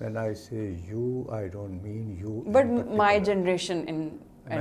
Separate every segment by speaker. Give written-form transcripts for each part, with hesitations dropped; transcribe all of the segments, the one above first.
Speaker 1: When I say you, I don't mean you.
Speaker 2: But my generation in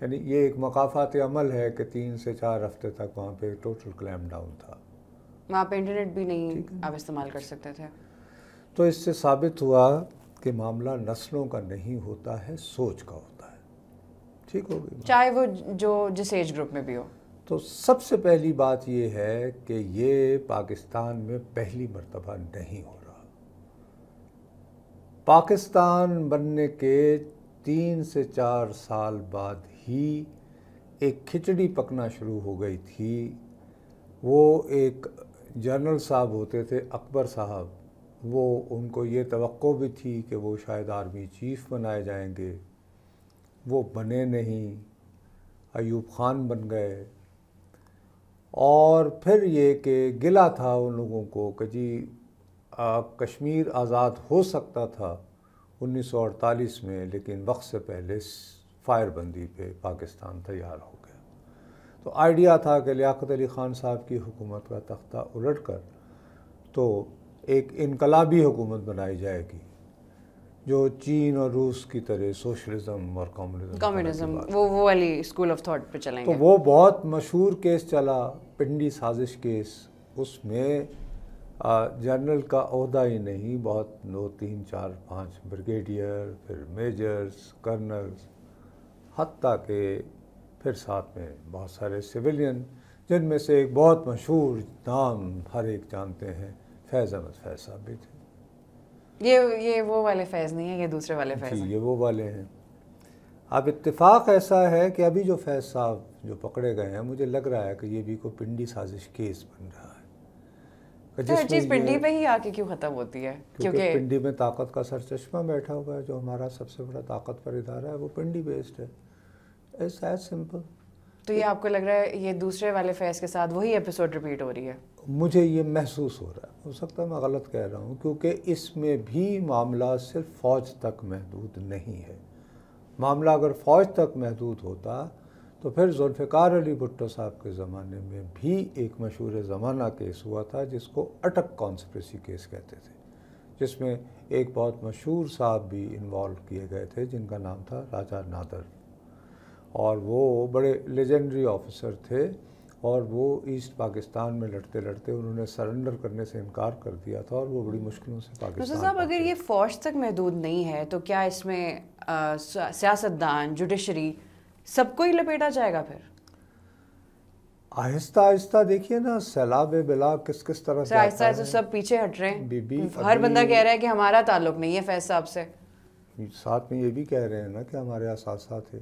Speaker 1: یعنی یہ ایک مقافات عمل ہے کہ 3 سے 4 ہفتے تک وہاں پہ ٹوٹل کلیم ڈاؤن تھا.
Speaker 2: وہاں پہ انٹرنیٹ بھی نہیں آپ استعمال کر سکتے تھے.
Speaker 1: تو اس سے ثابت ہوا کہ معاملہ نسلوں کا نہیں ہوتا ہے، سوچ کا ہوتا ہے. ٹھیک ہو گئی،
Speaker 2: چاہے وہ جو جس ایج گروپ میں بھی ہو. تو
Speaker 1: سب سے پہلی بات یہ ہے کہ یہ پاکستان میں پہلی مرتبہ نہیں ہو رہا. پاکستان بننے کے 3 سے 4 سال بعد ہی ایک کھچڑی پکنا شروع ہو گئی تھی. وہ ایک جنرل صاحب ہوتے تھے، اکبر صاحب، وہ ان کو یہ توقع بھی تھی کہ وہ شاید آرمی چیف بنائے جائیں گے. وہ بنے نہیں، ایوب خان بن گئے. اور پھر یہ کہ گلہ تھا ان لوگوں کو کہ جی کشمیر آزاد ہو سکتا تھا 1948 میں، لیکن وقت سے پہلے فائر بندی پہ پاکستان تیار ہو گیا. تو آئیڈیا تھا کہ لیاقت علی خان صاحب کی حکومت کا تختہ الٹ کر تو ایک انقلابی حکومت بنائی جائے گی جو چین اور روس کی طرح سوشلزم اور
Speaker 2: کمیونزم وہ والی اسکول آف تھاٹ پہ چلیں گے.
Speaker 1: تو وہ بہت مشہور کیس چلا، پنڈی سازش کیس. اس میں جنرل کا عہدہ ہی نہیں، بہت 2 3 4 5 بریگیڈیئر، پھر میجرز، کرنلز، حتیٰ کہ پھر ساتھ میں بہت سارے سویلین، جن میں سے ایک بہت مشہور نام ہر ایک جانتے ہیں، فیض احمد فیض صاحب بھی تھے.
Speaker 2: یہ وہ والے فیض نہیں ہیں، یہ دوسرے والے فیض ہیں.
Speaker 1: جی یہ وہ والے ہیں. اب اتفاق ایسا ہے کہ ابھی جو فیض صاحب جو پکڑے گئے ہیں، مجھے لگ رہا ہے کہ یہ بھی کوئی پنڈی سازش کیس بن رہا ہے.
Speaker 2: ہر چیز پنڈی پہ ہی آ کے کیوں ختم ہوتی ہے؟
Speaker 1: کیونکہ پنڈی میں طاقت کا سرچشمہ بیٹھا ہوا ہے. جو ہمارا سب سے بڑا طاقتور ادارہ ہے وہ پنڈی بیسڈ ہے. It's as simple.
Speaker 2: تو یہ آپ کو لگ رہا ہے یہ دوسرے والے فیض کے ساتھ وہی ایپیسوڈ ریپیٹ ہو رہی ہے؟
Speaker 1: مجھے یہ محسوس ہو رہا ہے، ہو سکتا ہے میں غلط کہہ رہا ہوں، کیونکہ اس میں بھی معاملہ صرف فوج تک محدود نہیں ہے. معاملہ اگر فوج تک محدود ہوتا تو پھر ذوالفقار علی بھٹو صاحب کے زمانے میں بھی ایک مشہور زمانہ کیس ہوا تھا جس کو اٹک کانسپریسی کیس کہتے تھے، جس میں ایک بہت مشہور صاحب بھی انوالو کیے گئے تھے جن کا نام تھا راجہ نادر. اور وہ بڑے لیجنڈری آفیسر تھے، اور وہ ایسٹ پاکستان میں لڑتے لڑتے انہوں نے سرنڈر کرنے سے انکار کر دیا تھا، اور وہ بڑی مشکلوں سے پاکستان.
Speaker 2: صاحب اگر یہ فوج تک محدود نہیں ہے تو کیا اس میں سیاستدان، جوڈیشری سب کو ہی لپیٹا جائے گا؟ پھر
Speaker 1: آہستہ آہستہ دیکھیے نا سیلاب بلا کس طرح سے
Speaker 2: آہستہ آہستہ سب پیچھے ہٹ رہے ہیں. ہر بندہ کہہ رہا ہے کہ ہمارا تعلق نہیں ہے فیض صاحب سے.
Speaker 1: ساتھ میں یہ بھی کہہ رہے ہیں نا کہ ہمارے اثاثہ تھے،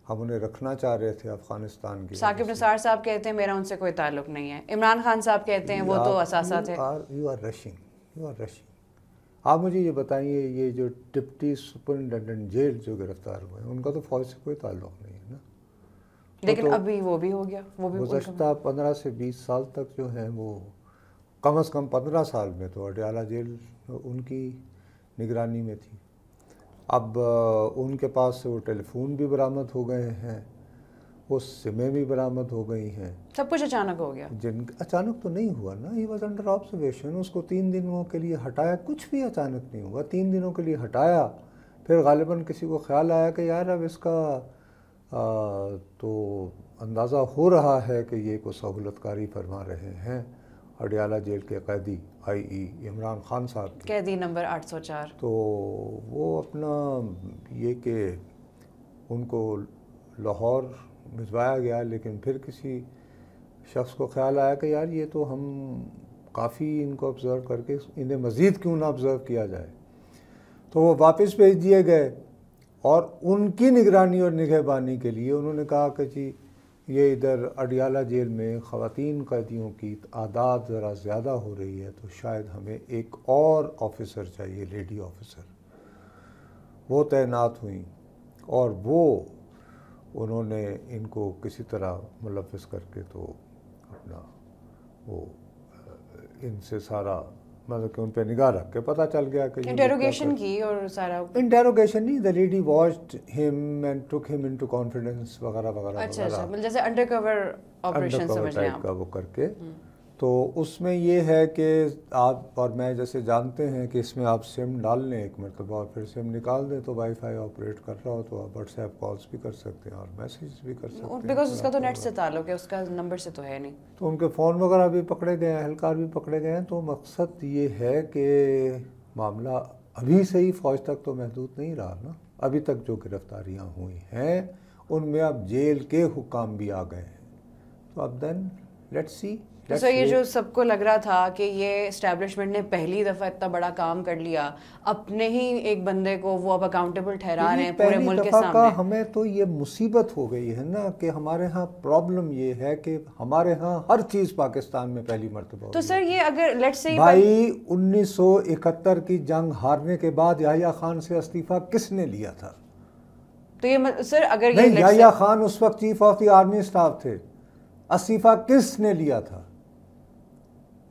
Speaker 1: ہم انہیں رکھنا چاہ رہے تھے افغانستان کی.
Speaker 2: ثاقب نثار صاحب کہتے ہیں میرا ان سے کوئی تعلق نہیں ہے. عمران خان صاحب کہتے ہیں وہ تو اثاثہ تھے.
Speaker 1: You are rushing. آپ مجھے یہ بتائیے، یہ جو ڈپٹی سپرنٹینڈنٹ جیل جو گرفتار ہوئے ہیں ان کا تو فوج سے کوئی تعلق نہیں ہے نا.
Speaker 2: لیکن ابھی وہ بھی ہو گیا. وہ بھی
Speaker 1: گزشتہ 15 سے 20 سال تک جو ہیں وہ کم از کم 15 سال میں تو اڈیالہ جیل ان کی نگرانی میں تھی. اب ان کے پاس سے وہ ٹیلی فون بھی برآمد ہو گئے ہیں، وہ سمیں بھی برآمد ہو گئی ہیں.
Speaker 2: سب کچھ اچانک ہو گیا.
Speaker 1: اچانک تو نہیں ہوا نا، ہی واز انڈر آبزرویشن. اس کو 3 دنوں کے لیے ہٹایا، کچھ بھی اچانک نہیں ہوا. 3 دنوں کے لیے ہٹایا، پھر غالباً کسی کو خیال آیا کہ یار اب اس کا تو اندازہ ہو رہا ہے کہ یہ کوئی سہولت کاری فرما رہے ہیں اڈیالہ جیل کے قیدی عمران خان صاحب کی،
Speaker 2: قیدی نمبر 804.
Speaker 1: تو وہ اپنا یہ کہ ان کو لاہور بھجوایا گیا. لیکن پھر کسی شخص کو خیال آیا کہ یار یہ تو ہم کافی ان کو آبزرو کر کے انہیں مزید کیوں نہ آبزرو کیا جائے، تو وہ واپس بھیج دیے گئے. اور ان کی نگرانی اور نگہبانی کے لیے انہوں نے کہا کہ جی یہ ادھر اڈیالہ جیل میں خواتین قیدیوں کی تعداد ذرا زیادہ ہو رہی ہے، تو شاید ہمیں ایک اور آفیسر چاہیے، لیڈی آفیسر. وہ تعینات ہوئیں اور وہ انہوں نے ان کو کسی طرح ملوث کر کے تو اپنا وہ ان سے سارا مطلب کہ ان پہ نگاہ رکھ کے پتہ چل گیا کہ
Speaker 2: انٹروگیشن کی اور سارا
Speaker 1: انٹروگیشن نہیں، the lady watched him and took him into confidence وغیرہ وغیرہ.
Speaker 2: اچھا مطلب جیسے انڈر کور آپریشن سمجھ لیں آپ
Speaker 1: کا وہ کر کے تو اس میں یہ ہے کہ آپ اور میں جیسے جانتے ہیں کہ اس میں آپ سم ڈال لیں ایک مرتبہ اور پھر سم نکال دیں تو وائی فائی آپریٹ کر رہا ہو تو آپ واٹس ایپ کالس بھی کر سکتے ہیں اور میسیج بھی کر سکتے ہیں،
Speaker 2: بیکاز اس کا تو نیٹ سے تعلق ہے، اس کا نمبر سے تو ہے نہیں.
Speaker 1: تو ان کے فون وغیرہ بھی پکڑے گئے ہیں، اہلکار بھی پکڑے گئے ہیں. تو مقصد یہ ہے کہ معاملہ ابھی سے ہی فوج تک تو محدود نہیں رہا نا. ابھی تک جو گرفتاریاں ہوئی ہیں ان میں اب جیل کے حکام بھی آ گئے ہیں. تو اب دین لیٹس سی.
Speaker 2: تو سر یہ جو سب کو لگ رہا تھا کہ یہ اسٹیبلشمنٹ نے پہلی دفعہ اتنا بڑا کام کر لیا، اپنے ہی ایک بندے کو وہ اب اکاؤنٹیبل ٹھہرا رہے ہیں پورے ملک کے سامنے.
Speaker 1: ہمیں تو یہ مصیبت ہو گئی ہے نا کہ ہمارے ہاں پرابلم یہ ہے کہ ہمارے ہاں ہر چیز پاکستان میں پہلی مرتبہ.
Speaker 2: تو سر یہ اگر لیٹ سے
Speaker 1: بھائی 1971 کی جنگ ہارنے کے بعد یحییٰ خان سے استعفیٰ کس نے لیا تھا؟
Speaker 2: تو یہ سر اگر
Speaker 1: نہیں، یحییٰ خان اس وقت chief of the army staff تھے. استعفیٰ کس نے لیا تھا؟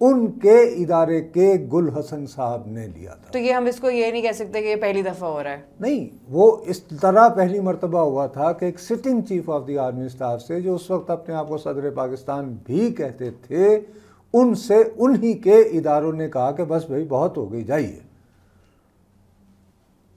Speaker 1: ان کے ادارے کے گل حسن صاحب نے لیا تھا.
Speaker 2: تو یہ ہم اس کو یہ نہیں کہہ سکتے کہ یہ پہلی دفعہ ہو رہا ہے.
Speaker 1: نہیں، وہ اس طرح پہلی مرتبہ ہوا تھا کہ ایک sitting chief of the army staff سے، جو اس وقت اپنے آپ کو صدر پاکستان بھی کہتے تھے، ان سے انہی کے اداروں نے کہا کہ بس بھائی بہت ہو گئی، جائیے.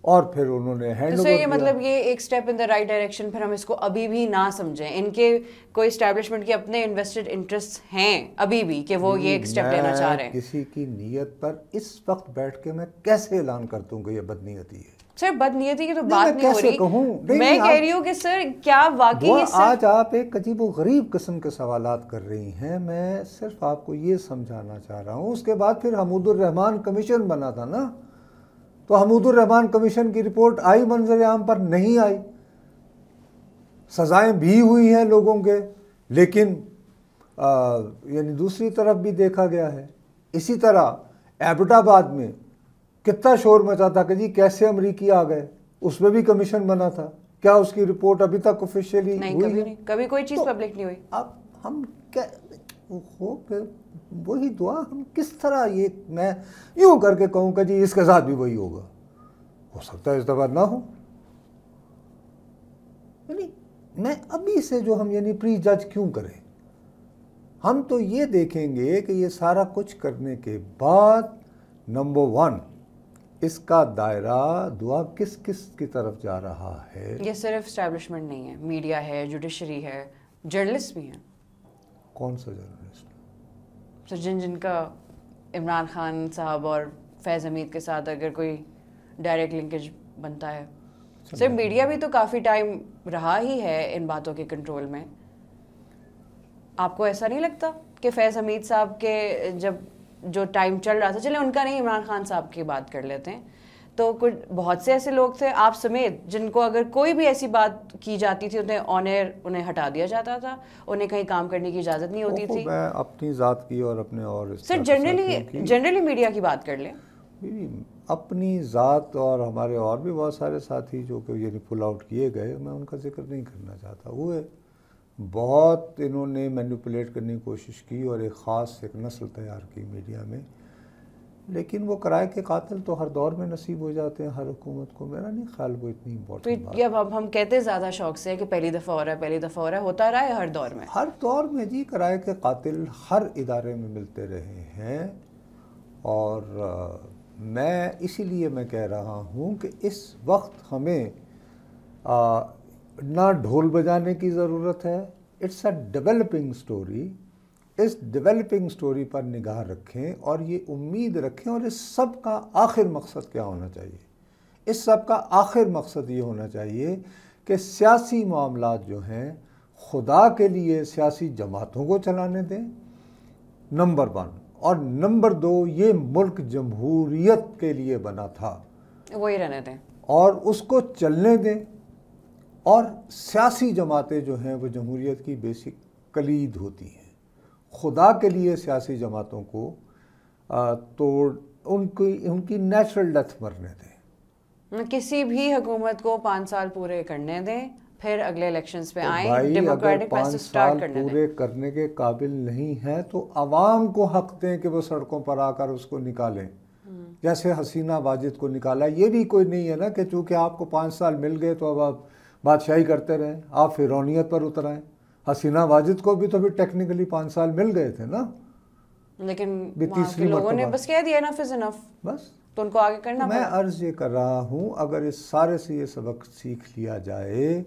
Speaker 1: اور پھر انہوں نے ہینڈ اوور
Speaker 2: کیا. یہ مطلب یہ ایک step in the right direction. پھر ہم اس کو ابھی بھی نہ سمجھیں ان کے کوئی اسٹیبلشمنٹ کے اپنے انویسٹڈ انٹرسٹ ہیں ابھی بھی کہ وہ یہ ایک سٹیپ لینا چاہ رہے ہیں.
Speaker 1: کسی کی نیت پر اس وقت بیٹھ کے میں کیسے اعلان کر دوں کہ یہ بدنیتی ہے؟
Speaker 2: سر بدنیتی کی تو بات نہیں ہو رہی، میں کہہ رہی ہوں کہ سر کیا واقعی
Speaker 1: آج آپ ایک عجیب و غریب قسم کے سوالات کر رہی ہیں. میں صرف آپ کو یہ سمجھانا چاہ رہا ہوں. اس کے بعد پھر حمود الرحمان کمیشن بنا تھا نا، تو حمود الرحمان کمیشن کی رپورٹ آئی منظر عام پر؟ نہیں آئی. سزائیں بھی ہوئی ہیں لوگوں کے، لیکن یعنی دوسری طرف بھی دیکھا گیا ہے. اسی طرح ایبٹ آباد میں کتنا شور مچا تھا کہ جی کیسے امریکی آ گئے، اس میں بھی کمیشن بنا تھا. کیا اس کی رپورٹ ابھی تک آفیشیلی ہوئی ہے؟
Speaker 2: کبھی کوئی چیز پبلک نہیں ہوئی.
Speaker 1: اب ہم کیا وہی دعا، ہم کس طرح یہ میں یوں کر کے کہوں کہ جی اس کے ساتھ بھی وہی ہوگا؟ ہو سکتا ہے اس دفعہ نہ ہو. یعنی میں ابھی سے جو ہم یعنی پری جج کیوں کریں؟ ہم تو یہ دیکھیں گے کہ یہ سارا کچھ کرنے کے بعد نمبر 1 اس کا دائرہ دعا کس کس کی طرف جا رہا ہے.
Speaker 2: یہ صرف اسٹیبلشمنٹ نہیں ہے، میڈیا ہے، جوڈیشری ہے، جرنلسٹ بھی ہیں.
Speaker 1: کون سا جرنلسٹ؟
Speaker 2: سر جن کا عمران خان صاحب اور فیض حمید کے ساتھ اگر کوئی ڈائریکٹ لنکیج بنتا ہے. سر میڈیا بھی تو کافی ٹائم رہا ہی ہے ان باتوں کے کنٹرول میں. آپ کو ایسا نہیں لگتا کہ فیض حمید صاحب کے جب جو ٹائم چل رہا تھا، چلیں ان کا نہیں، عمران خان صاحب کی بات کر لیتے ہیں، تو کچھ بہت سے ایسے لوگ تھے آپ سمیت جن کو اگر کوئی بھی ایسی بات کی جاتی تھی انہیں آن ایئر انہیں ہٹا دیا جاتا تھا، انہیں کہیں کام کرنے کی اجازت نہیں ہوتی تھی.
Speaker 1: میں اپنی ذات کی اور اپنے اور
Speaker 2: سر جنرلی میڈیا کی بات کر لیں.
Speaker 1: اپنی ذات اور ہمارے اور بھی بہت سارے ساتھی جو کہ یعنی پل آؤٹ کیے گئے، میں ان کا ذکر نہیں کرنا چاہتا. ہوئے بہت انہوں نے مینیپولیٹ کرنے کی کوشش کی اور ایک خاص ایک نسل تیار کی میڈیا میں، لیکن وہ کرائے کے قاتل تو ہر دور میں نصیب ہو جاتے ہیں ہر حکومت کو. میرا نہیں خیال وہ اتنی امپورٹنٹ بات.
Speaker 2: یہ اب ہم کہتے زیادہ شوق سے کہ پہلی دفعہ ہو رہا ہے، پہلی دفعہ ہو رہا ہے، ہوتا رہا ہے ہر دور میں.
Speaker 1: ہر دور میں جی کرائے کے قاتل ہر ادارے میں ملتے رہے ہیں. اور میں اسی لیے میں کہہ رہا ہوں کہ اس وقت ہمیں نہ ڈھول بجانے کی ضرورت ہے. It's a developing story. اس ڈیولپنگ سٹوری پر نگاہ رکھیں اور یہ امید رکھیں. اور اس سب کا آخر مقصد کیا ہونا چاہیے؟ اس سب کا آخر مقصد یہ ہونا چاہیے کہ سیاسی معاملات جو ہیں خدا کے لیے سیاسی جماعتوں کو چلانے دیں، نمبر 1. اور نمبر 2، یہ ملک جمہوریت کے لیے بنا تھا،
Speaker 2: وہی رہنے دیں
Speaker 1: اور اس کو چلنے دیں. اور سیاسی جماعتیں جو ہیں وہ جمہوریت کی بیسک کلید ہوتی ہیں. خدا کے لیے سیاسی جماعتوں کو توڑ ان کی نیچرل ڈیتھ مرنے دیں.
Speaker 2: کسی بھی حکومت کو 5 سال پورے کرنے دیں، پھر اگلے الیکشنز پہ آئیں،
Speaker 1: بھائی
Speaker 2: ڈیموکریٹک
Speaker 1: اگر
Speaker 2: پروسیس
Speaker 1: 5
Speaker 2: سٹارٹ
Speaker 1: سال
Speaker 2: کرنے دیں.
Speaker 1: پورے کرنے کے قابل نہیں ہیں تو عوام کو حق دیں کہ وہ سڑکوں پر آ کر اس کو نکالیں، جیسے حسینہ واجد کو نکالا. یہ بھی کوئی نہیں ہے نا کہ چونکہ آپ کو 5 سال مل گئے تو اب آپ بادشاہی کرتے رہیں، آپ فرعونیت پر اتر آئیں. حسینہ واجد کو بھی تو پھر ٹیکنیکلی 5 سال مل گئے تھے نا.
Speaker 2: لیکن وہاں کے لوگوں نے بس کہہ دیا انف از انف،
Speaker 1: بس
Speaker 2: تو ان کو آگے کرنا
Speaker 1: میں عرض یہ کر رہا ہوں اگر اس سارے سے یہ سبق سیکھ لیا جائے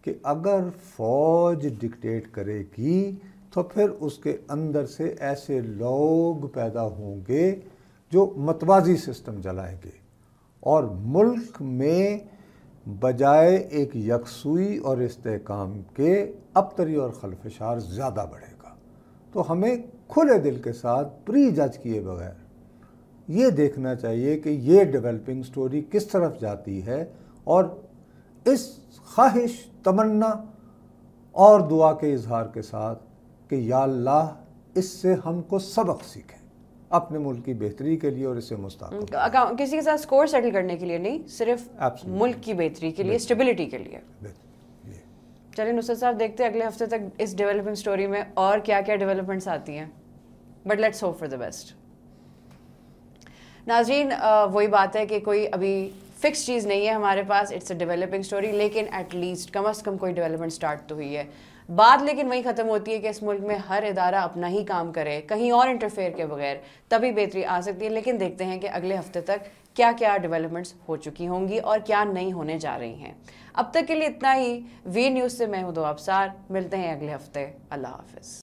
Speaker 1: کہ اگر فوج ڈکٹیٹ کرے گی تو پھر اس کے اندر سے ایسے لوگ پیدا ہوں گے جو متوازی سسٹم چلائیں گے، اور ملک میں بجائے ایک یکسوئی اور استحکام کے ابتری اور خلفشار زیادہ بڑھے گا۔ تو ہمیں کھلے دل کے ساتھ پری جج کیے بغیر یہ دیکھنا چاہیے کہ یہ ڈیولپنگ سٹوری کس طرف جاتی ہے، اور اس خواہش، تمنا اور دعا کے اظہار کے ساتھ کہ یا اللہ اس سے ہم کو سبق سیکھیں اپنے ملک کی بہتری کے لیے اور اسے مستقبل
Speaker 2: کسی کے ساتھ سکور سیٹل کرنے کے لیے نہیں، صرف ملک کی بہتری کے لیے، اسٹیبلٹی کے لیے۔ چلیے نصرت صاحب، دیکھتے ہیں اگلے ہفتے تک اس ڈیولپنگ سٹوری میں اور کیا کیا ڈیولپمنٹس آتی ہیں، but let's hope for the best. ناظرین، وہی بات ہے کہ کوئی ابھی فکس چیز نہیں ہے ہمارے پاس، اٹس اے ڈیولپنگ سٹوری، لیکن ایٹ لیسٹ کم از کم کوئی ڈیولپمنٹ سٹارٹ تو ہوئی ہے۔ بات لیکن وہی ختم ہوتی ہے کہ اس ملک میں ہر ادارہ اپنا ہی کام کرے، کہیں اور انٹرفیئر کے بغیر، تبھی بہتری آ سکتی ہے۔ لیکن دیکھتے ہیں کہ اگلے ہفتے تک کیا کیا ڈیولپمنٹس ہو چکی ہوں گی اور کیا نہیں ہونے جا رہی ہیں۔ اب تک کے لیے اتنا ہی۔ وی نیوز سے میں ہوں دعا ابصار، ملتے ہیں اگلے ہفتے۔ اللہ حافظ۔